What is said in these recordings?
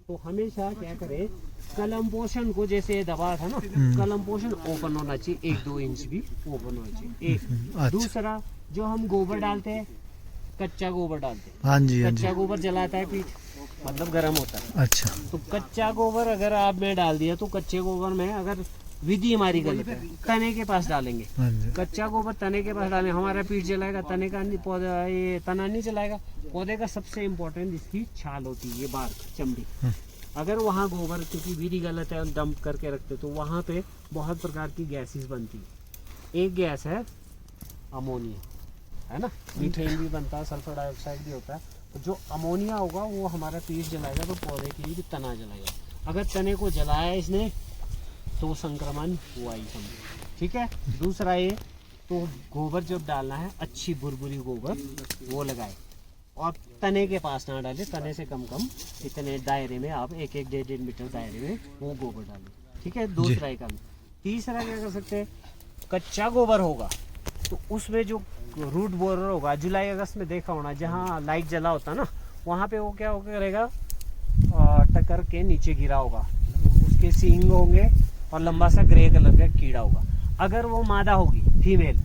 तो हमेशा क्या करें, कलम पोर्शन को जैसे दबा था ना, कलम पोर्शन ओपन होना चाहिए, 1-2 इंच भी ओपन होना चाहिए एक। अच्छा। दूसरा, जो हम गोबर डालते हैं, कच्चा गोबर डालते हैं, हाँ जी, हाँ जी। कच्चा गोबर जलाता है पीठ, मतलब गर्म होता है। अच्छा। तो कच्चा गोबर अगर आपने डाल दिया तो कच्चे गोबर में अगर विधि हमारी गलत है, तने के पास डालेंगे। हाँ जी। कच्चा गोबर तने के पास डालेंगे, हमारा पीठ जलाएगा, तने का नहीं, पौधा ये तना नहीं चलाएगा। पौधे का सबसे इम्पोर्टेंट इसकी छाल होती है, ये बार्क, चमड़ी। अगर वहाँ गोबर, क्योंकि विधि गलत है, डंप करके रखते, तो वहाँ पे बहुत प्रकार की गैसेस बनती है। एक गैस है अमोनिया, है ना, मीथेन भी बनता है, सल्फर डाइऑक्साइड भी होता है। तो जो अमोनिया होगा वो हमारा पीठ जलाएगा, तो पौधे के लिए भी तना जलाएगा। अगर तने को जलाया इसने तो संक्रमण हुआ ही समझो, ठीक है। दूसरा ये, तो गोबर जब डालना है, अच्छी बुरबुरी गोबर वो लगाए, और तने के पास ना डाले, तने से कम कम इतने दायरे में आप 1-1, 1.5 मीटर दायरे में वो गोबर डालें, ठीक है। दूसरा एक काम। तीसरा क्या कर सकते हैं, कच्चा गोबर होगा तो उसमें जो रूट बोरर होगा, जुलाई अगस्त में देखा होना, जहाँ लाइट जला होता ना, वहाँ पे वो क्या करेगा, टक्कर के नीचे गिरा होगा, उसके सींग होंगे और लंबा सा ग्रे कलर का कीड़ा होगा। अगर वो मादा होगी, फीमेल,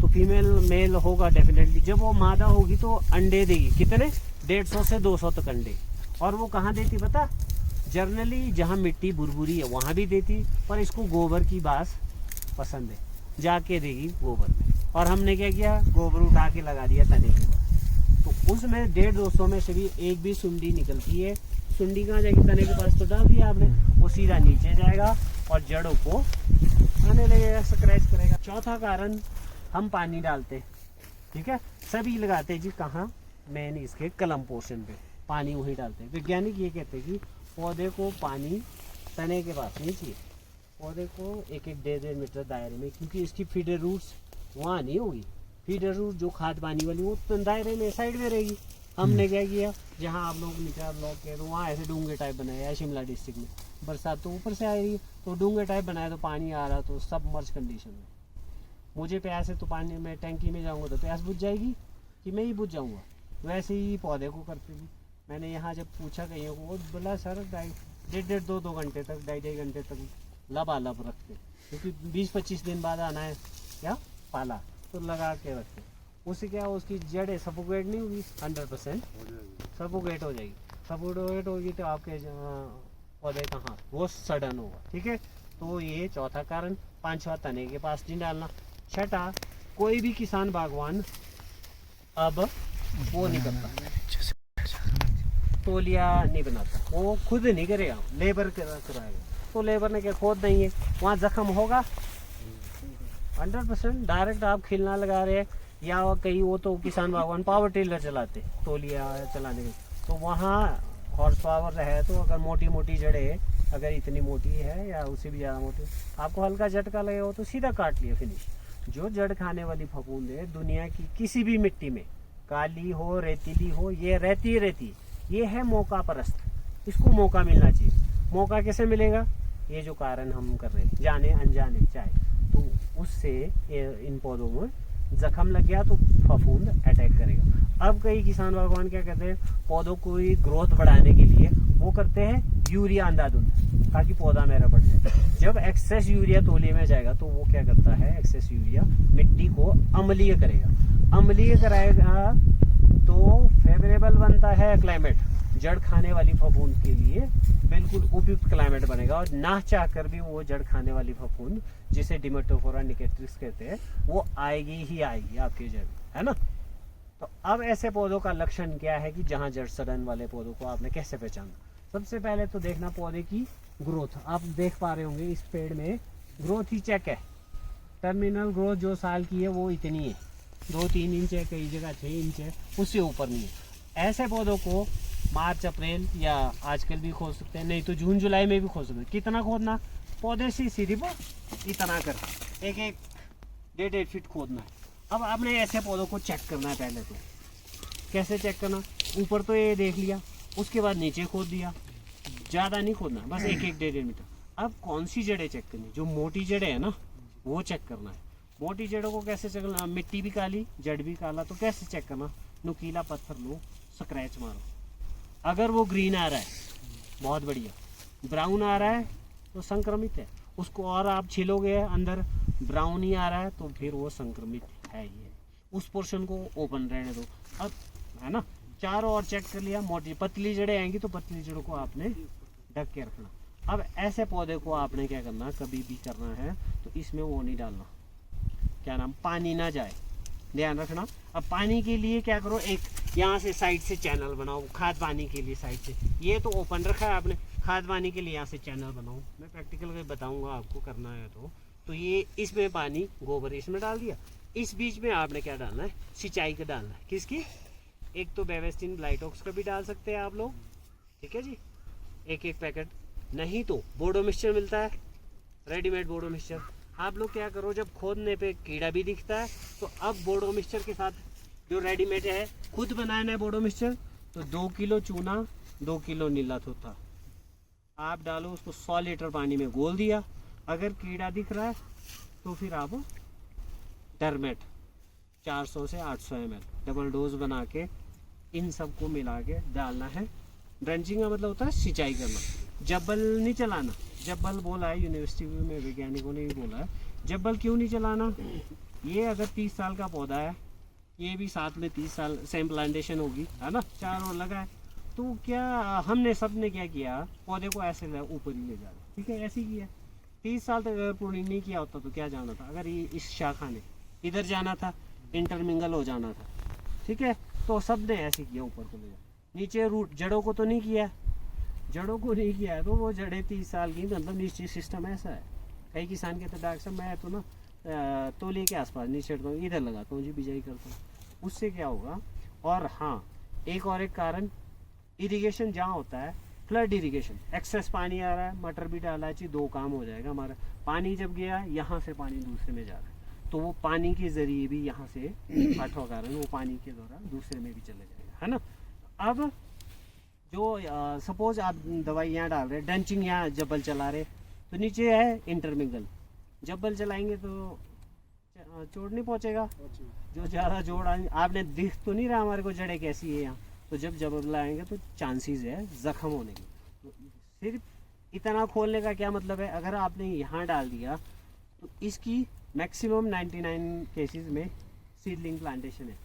तो फीमेल मेल होगा डेफिनेटली। जब वो मादा होगी तो अंडे देगी, कितने, 150 से 200 तक अंडे। और वो कहाँ देती पता, जनरली जहाँ मिट्टी बुरबुरी है वहाँ भी देती, पर इसको गोबर की बास पसंद है, जाके देगी गोबर में। और हमने क्या किया, गोबर उठा के लगा दिया तने के पास, तो उसमें 150-200 में से भी एक भी सुंडी निकलती है। सुंडी कहाँ जाएगी, तने के पास तो डाल दिया आपने, वो सीधा नीचे जाएगा और जड़ों को आने लगेगा, स्क्रैच करेगा। चौथा कारण, हम पानी डालते, ठीक है, सभी लगाते जी, कहाँ, मेन इसके कलम पोर्शन पे पानी वही डालते हैं। वैज्ञानिक ये कहते हैं कि पौधे को पानी तने के पास नहीं चाहिए, पौधे को 1-1, 1.5 मीटर दायरे में, क्योंकि इसकी फीडर रूट्स वहाँ नहीं होगी। फीडर रूट जो खाद पानी वाली, वो तो दायरे में साइड में रहेगी। हमने क्या किया, जहाँ आप लोग निकाल ब्लॉक के, तो वहाँ ऐसे डूंगे टाइप बनाया है। शिमला डिस्ट्रिक्ट में बरसात तो ऊपर से आ रही है, तो डूंगे टाइप बनाया, तो पानी आ रहा, तो सबमर्ज कंडीशन में। मुझे प्यास है तो पानी में टैंकी में जाऊंगा तो प्यास बुझ जाएगी कि मैं ही बुझ जाऊंगा। वैसे ही पौधे को करते भी। मैंने यहाँ जब पूछा कईयों को, वो बोला सर 1.5, 2 घंटे तक, 2.5 घंटे तक लबालब रखते, क्योंकि 20-25 दिन बाद आना है क्या पाला, तो लगा के रखते। उससे क्या, उसकी जड़ें सफोकेट नहीं होगी, 100% सफोकेट हो जाएगी। सफोकेट होगी तो आपके पौधे कहाँ, वो सडन होगा, ठीक है। तो ये चौथा कारण। 5वां, तने के पास नहीं डालना। छठा, कोई भी किसान बागवान अब वो नहीं करता, तोलिया नहीं बनाता, वो खुद नहीं करेगा, लेबर कराएगा। तो लेबर ने क्या खोद देंगे, वहाँ जख्म होगा 100%। डायरेक्ट आप खिलना लगा रहे हैं, या कहीं वो तो किसान बागवान पावर टिलर चलाते, तोलिया चलाने के, तो वहाँ हॉर्स पावर है, तो अगर मोटी मोटी जड़ें, अगर इतनी मोटी है या उससे भी ज़्यादा मोटी, आपको हल्का झटका लगे हो तो सीधा काट लिया, फिनिश। जो जड़ खाने वाली फफूंद है दुनिया की किसी भी मिट्टी में, काली हो, रेतीली हो, ये रहती रहती, ये है मौका परस्त, इसको मौका मिलना चाहिए। मौका कैसे मिलेगा, ये जो कारण हम कर रहे हैं, जाने अनजाने चाहे, तो उससे इन पौधों में जख्म लग गया तो फफूंद अटैक करेगा। अब कई किसान बागवान क्या करते हैं, पौधों को ग्रोथ बढ़ाने के लिए वो करते हैं यूरिया अंधाधुंध, ताकि पौधा मेरा बढ़ जाए। जब एक्सेस यूरिया तोलिए में जाएगा तो वो क्या करता है, एक्सेस यूरिया मिट्टी को अम्लीय करेगा। अम्लीय कराएगा तो फेवरेबल बनता है क्लाइमेट, जड़ खाने वाली फफूंद के लिए बिल्कुल उपयुक्त क्लाइमेट बनेगा। और ना चाह कर भी वो जड़ खाने वाली फफूंद, जिसे डिमेटोफोरा निकेट्रिस कहते हैं, वो आएगी ही आएगी आपके जड़, है ना। तो अब ऐसे पौधों का लक्षण क्या है कि जहाँ जड़ सड़न वाले पौधों को आपने कैसे पहचाना। सबसे पहले तो देखना पौधे की ग्रोथ। आप देख पा रहे होंगे इस पेड़ में ग्रोथ ही चेक है, टर्मिनल ग्रोथ जो साल की है वो इतनी है, 2-3 इंच है, कई जगह 6 इंच है, उससे ऊपर नहीं है। ऐसे पौधों को मार्च अप्रैल या आजकल भी खोद सकते हैं, नहीं तो जून जुलाई में भी खोद सकते हैं। कितना खोदना, पौधे से सिर्फ इतना कर 1-1, 1.5 फीट खोदना है। अब आपने ऐसे पौधों को चेक करना है। पहले तो कैसे चेक करना, ऊपर तो ये देख लिया, उसके बाद नीचे खोद दिया, ज़्यादा नहीं खोदना, बस 1-1, 1.5 मीटर। अब कौन सी जड़ें चेक करनी, जो मोटी जड़ें है ना वो चेक करना है। मोटी जड़ों को कैसे चेक करना, मिट्टी भी काली जड़ भी काला, तो कैसे चेक करना, नुकीला पत्थर लो, स्क्रैच मारो, अगर वो ग्रीन आ रहा है बहुत बढ़िया। ब्राउन आ रहा है तो संक्रमित है, उसको और आप छिलोगे अंदर ब्राउन ही आ रहा है तो फिर वो संक्रमित है ही है। उस पोर्शन को ओपन रहने दो। अब है ना, चारों ओर चेक कर लिया, मोटी पतली जड़ें आएंगी तो पतली जड़ों को आपने ढक के रखना। अब ऐसे पौधे को आपने क्या करना, कभी भी करना है तो इसमें वो नहीं डालना, क्या नाम, पानी ना जाए, ध्यान रखना। अब पानी के लिए क्या करो, एक यहाँ से साइड से चैनल बनाओ खाद पानी के लिए। साइड से ये तो ओपन रखा है आपने, खाद पानी के लिए यहाँ से चैनल बनाओ। मैं प्रैक्टिकल में बताऊंगा आपको, करना है तो ये इसमें पानी गोबर इसमें डाल दिया। इस बीच में आपने क्या डालना है, सिंचाई का डालना है। किसकी, एक तो बेवेस्टिन ब्लाइटॉक्स का भी डाल सकते हैं आप लोग, ठीक है जी, एक पैकेट। नहीं तो बोडो मिक्सचर मिलता है, रेडीमेड बोडो मिक्सचर। आप लोग क्या करो, जब खोदने पे कीड़ा भी दिखता है तो अब बोडो मिक्सचर के साथ जो रेडीमेड है, खुद बनाना है बोडो मिक्सचर, तो 2 किलो चूना 2 किलो नीला थोथा आप डालो, उसको 100 लीटर पानी में घोल दिया। अगर कीड़ा दिख रहा है तो फिर आप डरमेट 400 से 800 ml डबल डोज बना के इन सबको मिला के डालना है। ड्रेंचिंग का मतलब होता है सिंचाई करना। जब्बल नहीं चलाना, जब्बल बोला है यूनिवर्सिटी में वैज्ञानिकों ने भी बोला है। जब्बल क्यों नहीं चलाना, ये अगर 30 साल का पौधा है, ये भी साथ में 30 साल सेम प्लांटेशन होगी, है ना, 4 और लगा है, तो क्या हमने सबने क्या किया, पौधे को ऐसे ऊपर ही ले जा रहे, ठीक है, ऐसे ही किया। 30 साल तक अगर प्रूनिंग नहीं किया होता तो क्या जाना था, अगर ये इस शाखा ने इधर जाना था, इंटरमिंगल हो जाना था, ठीक है, तो सब ने ऐसे किया, ऊपर को ले जा, नीचे रूट जड़ों को तो नहीं किया, जड़ों को नहीं किया है तो वो जड़ें 30 साल की, मतलब नीचे सिस्टम ऐसा है। कई किसान कहते हैं डॉक्टर साहब मैं तो ना तोली के आसपास नहीं छेड़ता हूँ, इधर लगाता हूँ जी, बिजाई करता हूँ, उससे क्या होगा। और हाँ, एक और एक कारण, इरिगेशन जहाँ होता है, फ्लड इरिगेशन, एक्सेस पानी आ रहा है, मटर भी डाला चाहिए, 2 काम हो जाएगा हमारा। पानी जब गया यहाँ से पानी दूसरे में जा रहा है तो वो पानी के जरिए भी यहाँ से हटवा कारण वो पानी के दौरान दूसरे में भी चले जाएगा, है ना। अब जो सपोज आप दवाई यहाँ डाल रहे, डंचिंग यहाँ जब्बल चला रहे, तो नीचे है इंटरमिंगल, जब्बल चलाएंगे तो चोट नहीं पहुँचेगा, जो ज़्यादा जोड़ आपने दिख तो नहीं रहा हमारे को जड़ें कैसी है यहाँ, तो जब जब्बल आएंगे तो चांसेस है जख्म होने की। तो सिर्फ इतना खोलने का क्या मतलब है, अगर आपने यहाँ डाल दिया तो इसकी मैक्सिमम 99 केसेस में सीडलिंग प्लांटेशन है,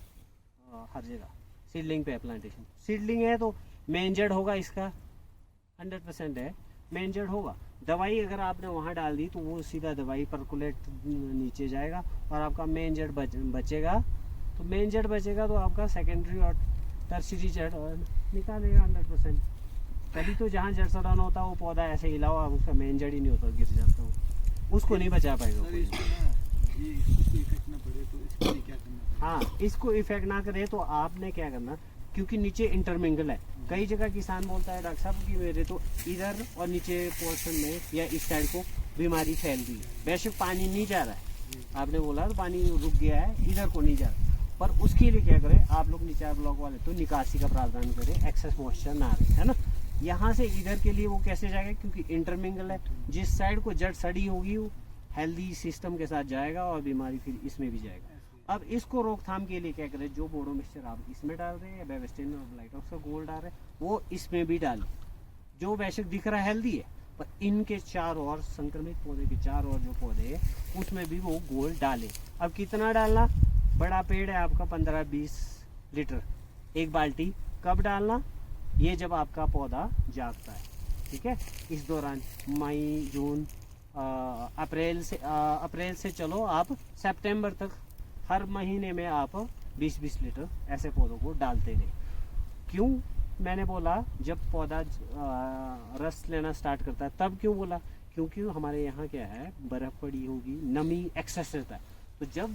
हर जगह सीडलिंग पे प्लांटेशन। सीडलिंग है तो मेन जड़ होगा, इसका 100% है, मेन जड़ होगा। दवाई अगर आपने वहाँ डाल दी तो वो सीधा दवाई परकुलेट नीचे जाएगा और आपका मेन जड़ बचेगा। तो मेन जड़ बचेगा तो आपका सेकेंडरी और टर्शियरी जड़ निकालेगा 100%। तभी तो जहाँ जड़ सड़न होता है वो पौधा ऐसे हिला हुआ, उसका मेन जड़ ही नहीं होता, गिर जाता हो, उसको नहीं बचा पाएगा कोई। हाँ, इसको इफेक्ट ना करे तो आपने क्या करना, क्योंकि नीचे इंटरमिंगल है। कई जगह किसान बोलता है डॉक्टर साहब कि मेरे तो इधर और नीचे पोर्शन में या इस साइड को बीमारी फैल गई, बेशक पानी नहीं जा रहा है, आपने बोला तो पानी रुक गया है, इधर को नहीं जा रहा, पर उसके लिए क्या करें आप लोग, नीचे ब्लॉक वाले तो निकासी का प्रावधान करें, एक्सेस मॉइस्चर ना रहे, है ना। यहाँ से इधर के लिए वो कैसे जाएगा, क्योंकि इंटरमिंगल है, जिस साइड को जड़ सड़ी होगी वो हेल्दी सिस्टम के साथ जाएगा और बीमारी फिर इसमें भी जाएगा। अब इसको रोकथाम के लिए क्या करें, जो बोडो मिक्सचर आप इसमें डाल रहे हैं या बेवेस्टिन और ब्लाइटॉक्स का गोल्ड डाल रहे हैं वो इसमें भी डालें, जो बेशक दिख रहा है हेल्दी है, पर इनके 4 और संक्रमित पौधे के 4 और जो पौधे हैं उसमें भी वो गोल्ड डालें। अब कितना डालना, बड़ा पेड़ है आपका 15-20 लीटर 1 बाल्टी, कब डालना, ये जब आपका पौधा जागता है, ठीक है, इस दौरान मई जून अप्रैल से चलो आप सितंबर तक, हर महीने में आप 20-20 लीटर ऐसे पौधों को डालते रहे। क्यों मैंने बोला, जब पौधा रस लेना स्टार्ट करता है तब क्यों बोला, क्योंकि हमारे यहाँ क्या है, बर्फ़ पड़ी होगी, नमी एक्सेस रहता है, तो जब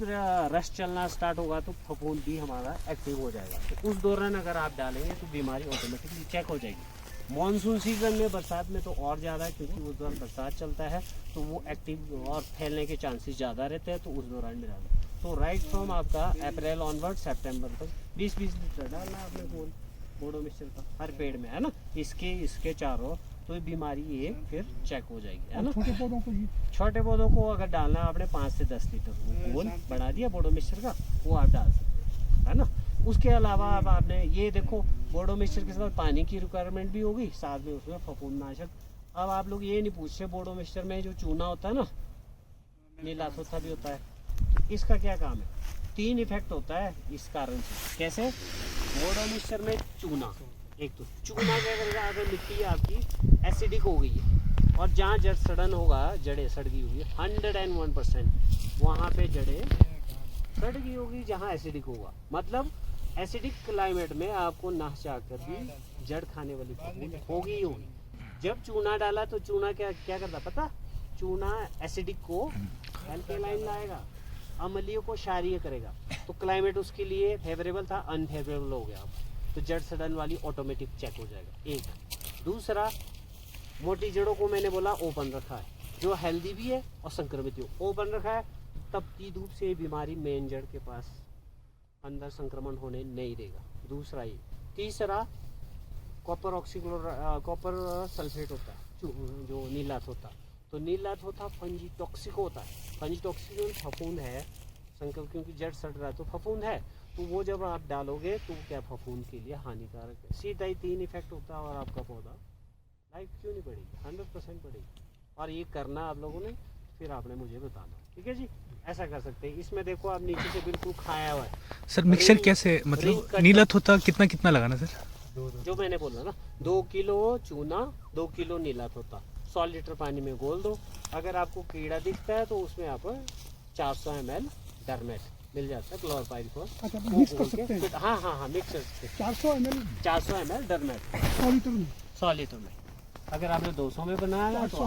रस चलना स्टार्ट होगा तो फफूंद भी हमारा एक्टिव हो जाएगा, तो उस दौरान अगर आप डालेंगे तो बीमारी ऑटोमेटिकली चेक हो जाएगी। मॉनसून सीजन में, बरसात में तो और ज़्यादा है, क्योंकि उस दौरान बरसात चलता है तो वो एक्टिव और फैलने के चांसेस ज़्यादा रहते हैं, तो उस दौरान में डालें। तो राइट फ्रॉम आपका अप्रैल ऑनवर्ड सितंबर तक 20-20 लीटर डालना है आपने बोडो मिक्सचर का हर पेड़ में, है ना, इसके चारों, तो बीमारी ये फिर चेक हो जाएगी, है ना। छोटे पौधों को अगर डालना है आपने 5 से 10 लीटर, वो गोल बढ़ा दिया बोडो मिक्सचर का, वो आप डाल सकते हैं, है ना। उसके अलावा अब आपने ये देखो बोर्डो मिक्सचर के साथ पानी की रिक्वायरमेंट भी होगी, साथ में उसमें फफूंदनाशक। अब आप लोग ये नहीं पूछते बोर्डो मिक्सचर में जो चूना होता है ना, नीला थोथा भी होता है, इसका क्या काम है? 3 इफेक्ट होता है इस कारण से। कैसे? बोर्डो मिक्सचर में चूना, एक तो चूना क्या करेगा, अगर मिट्टी आपकी एसिडिक हो गई है और जहाँ जड़ सड़न होगा, जड़ें सड़ गई होगी 101%, वहाँ पे जड़ें सड़ गई होगी जहाँ एसिडिक होगा। मतलब एसिडिक क्लाइमेट में आपको ना चाहकर भी जड़ खाने वाली फफूंद होगी ही होगी। जब चूना डाला तो चूना क्या क्या करता पता? चूना एसिडिक को एल्केलाइन लाएगा, अम्लीय को क्षारीय करेगा। तो क्लाइमेट उसके लिए फेवरेबल था, अनफेवरेबल हो गया, तो जड़ सड़न वाली ऑटोमेटिक चेक हो जाएगा। एक दूसरा, मोटी जड़ों को मैंने बोला ओपन रखा है, जो हेल्दी भी है और संक्रमित भी ओपन रखा है, तपती धूप से बीमारी मेन जड़ के पास अंदर संक्रमण होने नहीं देगा। दूसरा ये। तीसरा, कॉपर कॉपर सल्फेट होता है, जो नीला थोथा, तो नीला थोथा फंजी टॉक्सिक होता है। फंजी टॉक्सिक फफूंद है, क्योंकि जड़ सड़ रहा है तो फफूंद है, तो वो जब आप डालोगे तो क्या फफूंद के लिए हानिकारक है। सीधा ही 3 इफेक्ट होता है और आपका पौधा लाइफ क्यों नहीं बढ़ेगी, 100% बढ़ेगी। और ये करना आप लोगों ने, फिर आपने मुझे बताना, ठीक है जी। ऐसा कर सकते हैं। इसमें देखो आप नीचे से बिल्कुल खाया हुआ है सर। मिक्सचर कैसे, मतलब नीला थोथा कितना कितना लगाना सर? जो मैंने बोला ना, 2 किलो चूना, 2 किलो नीला थोथा 100 लीटर पानी में घोल दो। अगर आपको कीड़ा दिखता है तो उसमें आप 400 ml डरमेट मिल जाता है, क्लोरोपाइरिफॉस। अच्छा, मिक्स कर सकते हैं? हाँ हाँ हाँ, मिक्स कर सकते हैं। 400 ml डरमेट 100 लीटर में। 100 लीटर में। अगर आपने 200 में बनाया ना तो